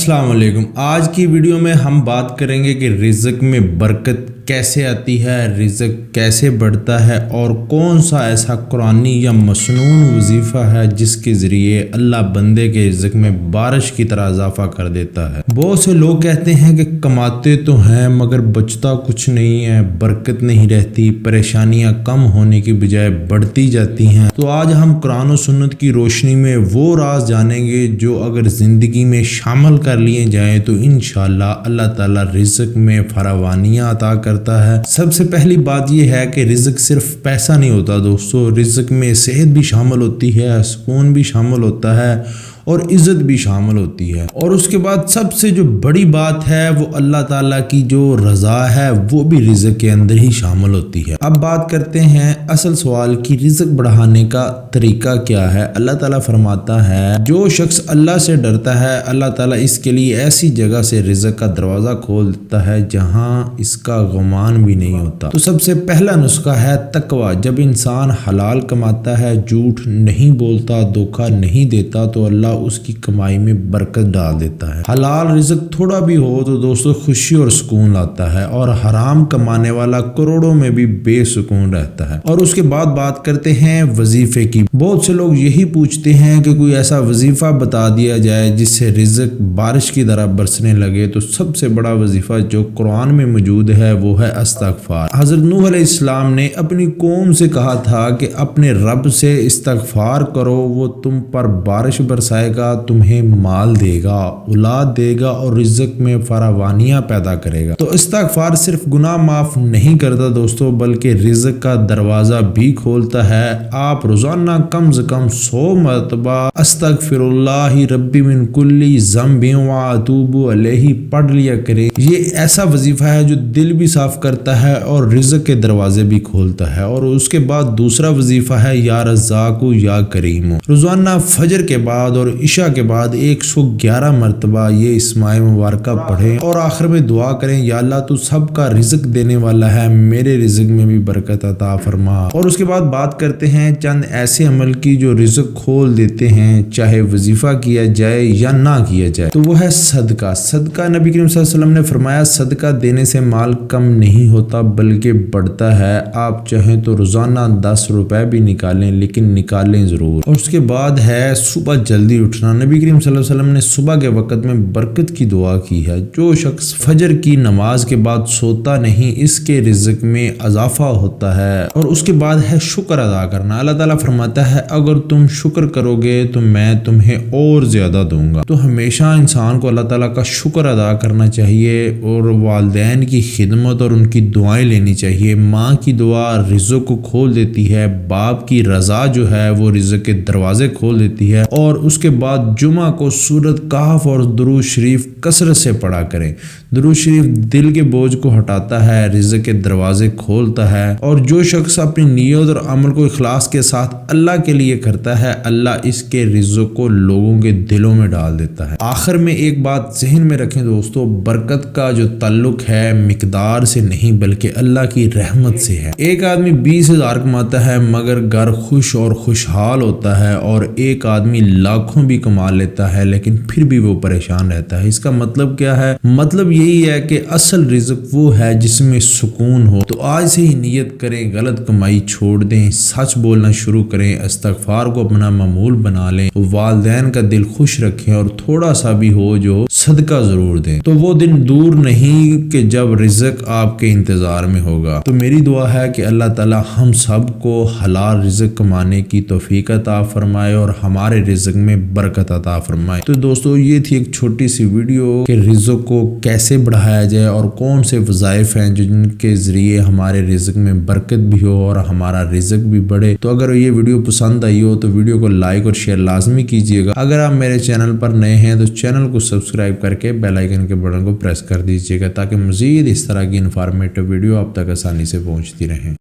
السلام علیکم۔ آج کی ویڈیو میں ہم بات کریں گے کہ رزق میں برکت کیسے آتی ہے، رزق کیسے بڑھتا ہے اور کون سا ایسا قرآنی یا مسنون وظیفہ ہے جس کے ذریعے اللہ بندے کے رزق میں بارش کی طرح اضافہ کر دیتا ہے۔ بہت سے لوگ کہتے ہیں کہ کماتے تو ہیں مگر بچتا کچھ نہیں ہے، برکت نہیں رہتی، پریشانیاں کم ہونے کی بجائے بڑھتی جاتی ہیں۔ تو آج ہم قرآن و سنت کی روشنی میں وہ راز جانیں گے جو اگر زندگی میں شامل کر لیے جائیں تو انشاءاللہ اللہ تعالی رزق میں فراوانیاں عطا کرتا ہے۔ سب سے پہلی بات یہ ہے کہ رزق صرف پیسہ نہیں ہوتا دوستو، رزق میں صحت بھی شامل ہوتی ہے، سکون بھی شامل ہوتا ہے اور عزت بھی شامل ہوتی ہے، اور اس کے بعد سب سے جو بڑی بات ہے وہ اللہ تعالیٰ کی جو رضا ہے وہ بھی رزق کے اندر ہی شامل ہوتی ہے۔ اب بات کرتے ہیں اصل سوال کی، رزق بڑھانے کا طریقہ کیا ہے۔ اللہ تعالیٰ فرماتا ہے جو شخص اللہ سے ڈرتا ہے اللہ تعالیٰ اس کے لیے ایسی جگہ سے رزق کا دروازہ کھول دیتا ہے جہاں اس کا گمان بھی نہیں ہوتا۔ تو سب سے پہلا نسخہ ہے تقوی۔ جب انسان حلال کماتا ہے، جھوٹ نہیں بولتا، دھوکہ نہیں دیتا تو اللہ اس کی کمائی میں برکت ڈال دیتا ہے۔ حلال رزق تھوڑا بھی ہو تو دوستو خوشی اور سکون لاتا ہے، اور حرام کمانے والا کروڑوں میں بھی بے سکون رہتا ہے۔ اور اس کے بعد بات کرتے ہیں وظیفے کی۔ بہت سے لوگ یہی پوچھتے ہیں کہ کوئی ایسا وظیفہ بتا دیا جائے جس سے رزق بارش کی طرح برسنے لگے۔ تو سب سے بڑا وظیفہ جو قرآن میں موجود ہے وہ ہے استغفار۔ حضرت نوح علیہ السلام نے اپنی قوم سے کہا تھا کہ اپنے رب سے استغفار کرو، وہ تم پر بارش برسائے گا، تمہیں مال دے گا، اولاد دے گا اور رزق میں فراوانیاں پیدا کرے گا۔ تو استغفار صرف گناہ معاف نہیں کرتا دوستو بلکہ رزق کا دروازہ بھی کھولتا ہے۔ آپ روزانہ کم سے کم 100 مرتبہ استغفر اللہ ربی من کل ذنب واتوب الیہ پڑھ لیا کرے۔ یہ ایسا وظیفہ ہے جو دل بھی صاف کرتا ہے اور رزق کے دروازے بھی کھولتا ہے۔ اور اس کے بعد دوسرا وظیفہ ہے یا رزاق یا کریم۔ روزانہ فجر کے بعد اور عشاء کے بعد 111 مرتبہ یہ اسماء مبارکہ پڑھیں اور آخر میں دعا کریں یا اللہ تو سب کا رزق دینے والا ہے، میرے رزق میں بھی برکت عطا فرما۔ اور اس کے بعد بات کرتے ہیں چند ایسے عمل کی جو رزق کھول دیتے ہیں، چاہے وظیفہ کیا جائے یا نہ کیا جائے۔ تو وہ ہے صدقہ۔ صدقہ نبی کریم صلی اللہ علیہ وسلم نے فرمایا صدقہ دینے سے مال کم نہیں ہوتا بلکہ بڑھتا ہے۔ آپ چاہیں تو روزانہ 10 روپے بھی نکالیں لیکن نکالیں ضرور۔ اور اس کے بعد ہے صبح جلدی اٹھنا۔ نبی کریم صلی اللہ علیہ وسلم نے صبح کے وقت میں برکت کی دعا کی ہے۔ جو شخص فجر کی نماز کے بعد سوتا نہیں اس کے رزق میں اضافہ ہوتا ہے۔ اور اس کے بعد ہے شکر ادا کرنا۔ اللہ تعالیٰ فرماتا ہے اگر تم شکر کرو گے تو میں تمہیں اور زیادہ دوں گا۔ تو ہمیشہ انسان کو اللہ تعالیٰ کا شکر ادا کرنا چاہیے اور والدین کی خدمت اور ان کی دعائیں لینی چاہیے۔ ماں کی دعا رزق کو کھول دیتی ہے، باپ کی رضا جو ہے وہ رزق کے دروازے کھول دیتی ہے۔ اور اس کے بعد جمعہ کو سورۃ کہف اور درود شریف کثرت سے پڑھا کریں۔ درود شریف دل کے بوجھ کو ہٹاتا ہے، رزق کے دروازے کھولتا ہے، اور جو شخص اپنی نیت اور عمل کو اخلاص کے ساتھ اللہ کے لیے کرتا ہے اللہ اس کے رزق کو لوگوں کے دلوں میں ڈال دیتا ہے۔ آخر میں ایک بات ذہن میں رکھیں دوستو، برکت کا جو تعلق ہے مقدار سے نہیں بلکہ اللہ کی رحمت سے ہے۔ ایک آدمی 20,000 کماتا ہے مگر گھر خوش اور خوشحال ہوتا ہے، اور ایک آدمی لاکھوں بھی کما لیتا ہے لیکن پھر بھی وہ پریشان رہتا ہے۔ اس کا مطلب کیا ہے؟ مطلب یہی ہے کہ اصل رزق وہ ہے جس میں سکون ہو۔ تو آج سے ہی نیت کریں، غلط کمائی چھوڑ دیں، سچ بولنا شروع کریں، استغفار کو اپنا معمول بنا لیں، والدین کا دل خوش رکھیں اور تھوڑا سا بھی ہو جو صدقہ ضرور دیں۔ تو وہ دن دور نہیں کہ جب رزق آپ کے انتظار میں ہوگا۔ تو میری دعا ہے کہ اللہ تعالی ہم سب کو حلال رزق کمانے کی توفیق عطا فرمائے اور ہمارے رزق میں برکت عطا فرمائے۔ تو دوستو یہ تھی ایک چھوٹی سی ویڈیو کہ رزق کو کیسے بڑھایا جائے اور کون سے وظائف ہیں جن کے ذریعے ہمارے رزق میں برکت بھی ہو اور ہمارا رزق بھی بڑھے۔ تو اگر یہ ویڈیو پسند آئی ہو تو ویڈیو کو لائک اور شیئر لازمی کیجیے گا۔ اگر آپ میرے چینل پر نئے ہیں تو چینل کو سبسکرائب کر کے بیل آئیکن کے بٹن کو پریس کر دیجیے گا تاکہ مزید اس طرح کی انفارمیٹو ویڈیو آپ تک آسانی سے پہنچتی رہیں۔